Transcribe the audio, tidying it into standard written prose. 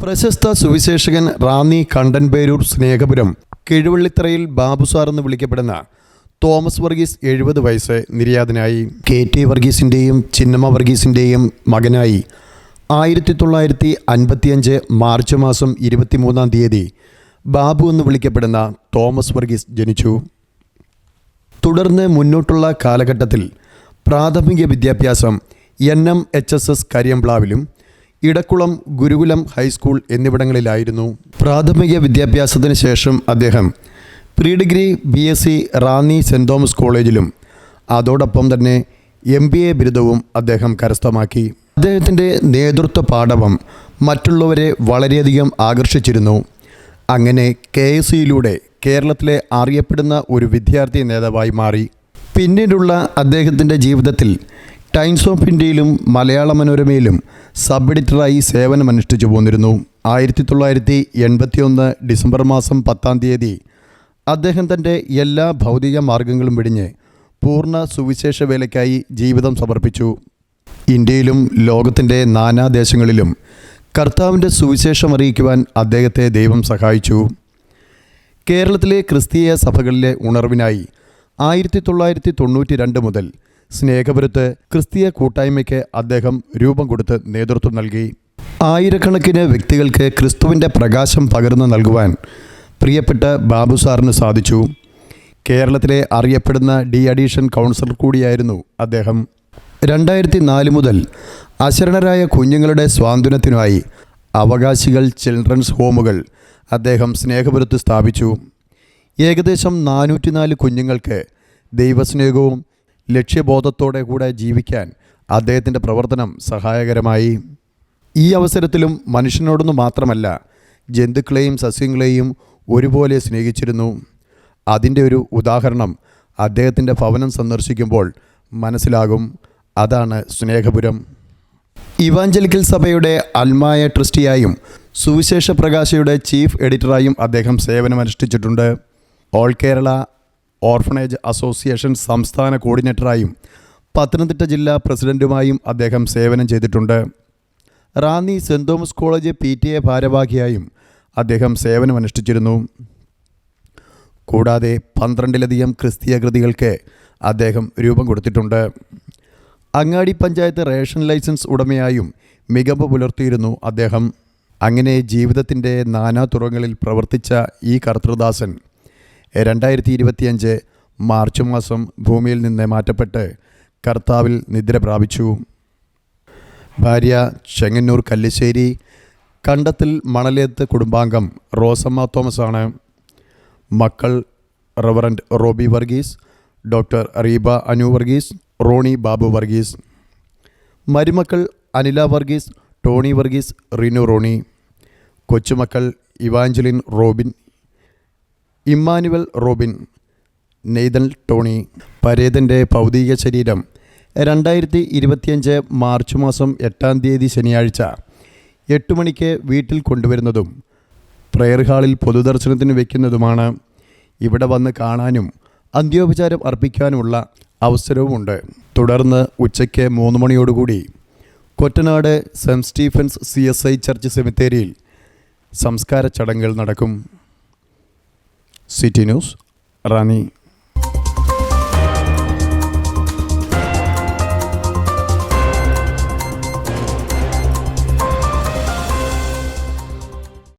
പ്രശസ്ത സുവിശേഷകൻ റാന്നി കണ്ടൻപേരൂർ സ്നേഹപുരം കിഴുവള്ളിത്തറയിൽ ബാബുസാർ എന്ന് വിളിക്കപ്പെടുന്ന തോമസ് വർഗീസ് 70 വയസ്സ് നിര്യാതനായി. KT വർഗീസിൻ്റെയും ചിന്നമ്മ വർഗീസിൻ്റെയും മകനായി 1955 മാർച്ച് മാസം 23-ാം തീയതി ബാബു എന്ന് വിളിക്കപ്പെടുന്ന തോമസ് വർഗീസ് ജനിച്ചു. തുടർന്ന് മുന്നോട്ടുള്ള കാലഘട്ടത്തിൽ പ്രാഥമിക വിദ്യാഭ്യാസം NMHSS കരിയംപ്ലാവിലും ഇടക്കുളം ഗുരുകുലം ഹൈസ്കൂൾ എന്നിവിടങ്ങളിലായിരുന്നു. പ്രാഥമിക വിദ്യാഭ്യാസത്തിന് ശേഷം അദ്ദേഹം pre degree BSc Ranni Saint Thomas കോളേജിലും അതോടൊപ്പം തന്നെ MBA ബിരുദവും അദ്ദേഹം കരസ്ഥമാക്കി. അദ്ദേഹത്തിൻ്റെ നേതൃത്വ പാടവം മറ്റുള്ളവരെ വളരെയധികം ആകർഷിച്ചിരുന്നു. അങ്ങനെ KSCയിലൂടെ കേരളത്തിലെ അറിയപ്പെടുന്ന ഒരു വിദ്യാർത്ഥി നേതാവായി മാറി. പിന്നീടുള്ള അദ്ദേഹത്തിൻ്റെ ജീവിതത്തിൽ ടൈംസ് ഓഫ് ഇന്ത്യയിലും മലയാള മനോരമയിലും സബ് എഡിറ്ററായി സേവനമനുഷ്ഠിച്ചു പോന്നിരുന്നു. 1981 ഡിസംബർ മാസം 10-ാം തീയതി അദ്ദേഹം തൻ്റെ എല്ലാ ഭൗതിക മാർഗങ്ങളും വെടിഞ്ഞ് പൂർണ്ണ സുവിശേഷ വേലയ്ക്കായി ജീവിതം സമർപ്പിച്ചു. ഇന്ത്യയിലും ലോകത്തിൻ്റെ നാനാദേശങ്ങളിലും കർത്താവിൻ്റെ സുവിശേഷം അറിയിക്കുവാൻ അദ്ദേഹത്തെ ദൈവം സഹായിച്ചു. കേരളത്തിലെ ക്രിസ്തീയ സഭകളിലെ ഉണർവിനായി 1992 മുതൽ സ്നേഹപുരത്ത് ക്രിസ്തീയ കൂട്ടായ്മയ്ക്ക് അദ്ദേഹം രൂപം കൊടുത്ത് നേതൃത്വം നൽകി. ആയിരക്കണക്കിന് വ്യക്തികൾക്ക് ക്രിസ്തുവിൻ്റെ പ്രകാശം പകർന്നു നൽകുവാൻ പ്രിയപ്പെട്ട ബാബുസാറിന് സാധിച്ചു. കേരളത്തിലെ അറിയപ്പെടുന്ന ഡി-അഡിക്ഷൻ കൗൺസിലർ കൂടിയായിരുന്നു അദ്ദേഹം. 2004 മുതൽ അശരണരായ കുഞ്ഞുങ്ങളുടെ സ്വാതന്ത്ര്യത്തിനായി അവകാശികൾ ചിൽഡ്രൻസ് ഹോമുകൾ അദ്ദേഹം സ്നേഹപുരത്ത് സ്ഥാപിച്ചു. ഏകദേശം 404 കുഞ്ഞുങ്ങൾക്ക് ദൈവസ്നേഹവും ലക്ഷ്യബോധത്തോടെ കൂടെ ജീവിക്കാൻ അദ്ദേഹത്തിൻ്റെ പ്രവർത്തനം സഹായകരമായി. ഈ അവസരത്തിലും മനുഷ്യനോടൊന്നു മാത്രമല്ല ജന്തുക്കളെയും സസ്യങ്ങളെയും ഒരുപോലെ സ്നേഹിച്ചിരുന്നു. അതിൻ്റെ ഒരു ഉദാഹരണം അദ്ദേഹത്തിൻ്റെ ഭവനം സന്ദർശിക്കുമ്പോൾ മനസ്സിലാകും. അതാണ് സ്നേഹപുരം. ഇവാഞ്ചലിക്കൽ സഭയുടെ അൽമായ ട്രസ്റ്റിയായും സുവിശേഷ പ്രകാശയുടെ ചീഫ് എഡിറ്ററായും അദ്ദേഹം സേവനമനുഷ്ഠിച്ചിട്ടുണ്ട്. ഓൾ കേരള ഓർഫണേജ് അസോസിയേഷൻ സംസ്ഥാന കോർഡിനേറ്ററായും പത്തനംതിട്ട ജില്ലാ പ്രസിഡൻറ്റുമായും അദ്ദേഹം സേവനം ചെയ്തിട്ടുണ്ട്. Ranni Saint Thomas college PTA ഭാരവാഹിയായും അദ്ദേഹം സേവനമനുഷ്ഠിച്ചിരുന്നു. കൂടാതെ 12-ലധികം ക്രിസ്തീയ കൃതികൾക്ക് അദ്ദേഹം രൂപം കൊടുത്തിട്ടുണ്ട്. അങ്ങാടി പഞ്ചായത്ത് റേഷൻ ലൈസൻസ് ഉടമയായും മികവ് പുലർത്തിയിരുന്നു അദ്ദേഹം. അങ്ങനെ ജീവിതത്തിൻ്റെ നാനാതുറകളിൽ പ്രവർത്തിച്ച ഈ കർത്തൃദാസൻ 2025 മാർച്ച് മാസം ഭൂമിയിൽ നിന്ന് മാറ്റപ്പെട്ട് കർത്താവിൽ നിദ്ര പ്രാപിച്ചു. ഭാര്യ ചെങ്ങന്നൂർ കല്ലിശ്ശേരി കണ്ടത്തിൽ മണലേത്ത് കുടുംബാംഗം റോസമ്മ തോമസ് ആണ്. മക്കൾ റവറൻഡ് റോബി വർഗീസ്, ഡോക്ടർ റീബ അനു വർഗീസ്, റോണി ബാബു വർഗീസ്. മരുമക്കൾ അനില വർഗീസ്, ടോണി വർഗീസ്, റിനു റോണി. കൊച്ചുമക്കൾ ഇവാഞ്ചലിൻ റോബിൻ, ഇമ്മാനുവൽ റോബിൻ, നെയ്തൻ ടോണി. പരേതൻ്റെ ഭൗതിക ശരീരം 2025 മാർച്ച് മാസം 8-ാം തീയതി ശനിയാഴ്ച 8 മണിക്ക് വീട്ടിൽ കൊണ്ടുവരുന്നതും പ്രയർ ഹാളിൽ പൊതുദർശനത്തിന് വയ്ക്കുന്നതുമാണ്. ഇവിടെ വന്ന് കാണാനും അന്ത്യോപചാരം അർപ്പിക്കാനുമുള്ള അവസരവുമുണ്ട്. തുടർന്ന് ഉച്ചയ്ക്ക് 3 മണിയോടുകൂടി Kottanad Saint Stephen's CSI church സെമിത്തേരിയിൽ സംസ്കാര ചടങ്ങുകൾ നടക്കും. City news Ranni.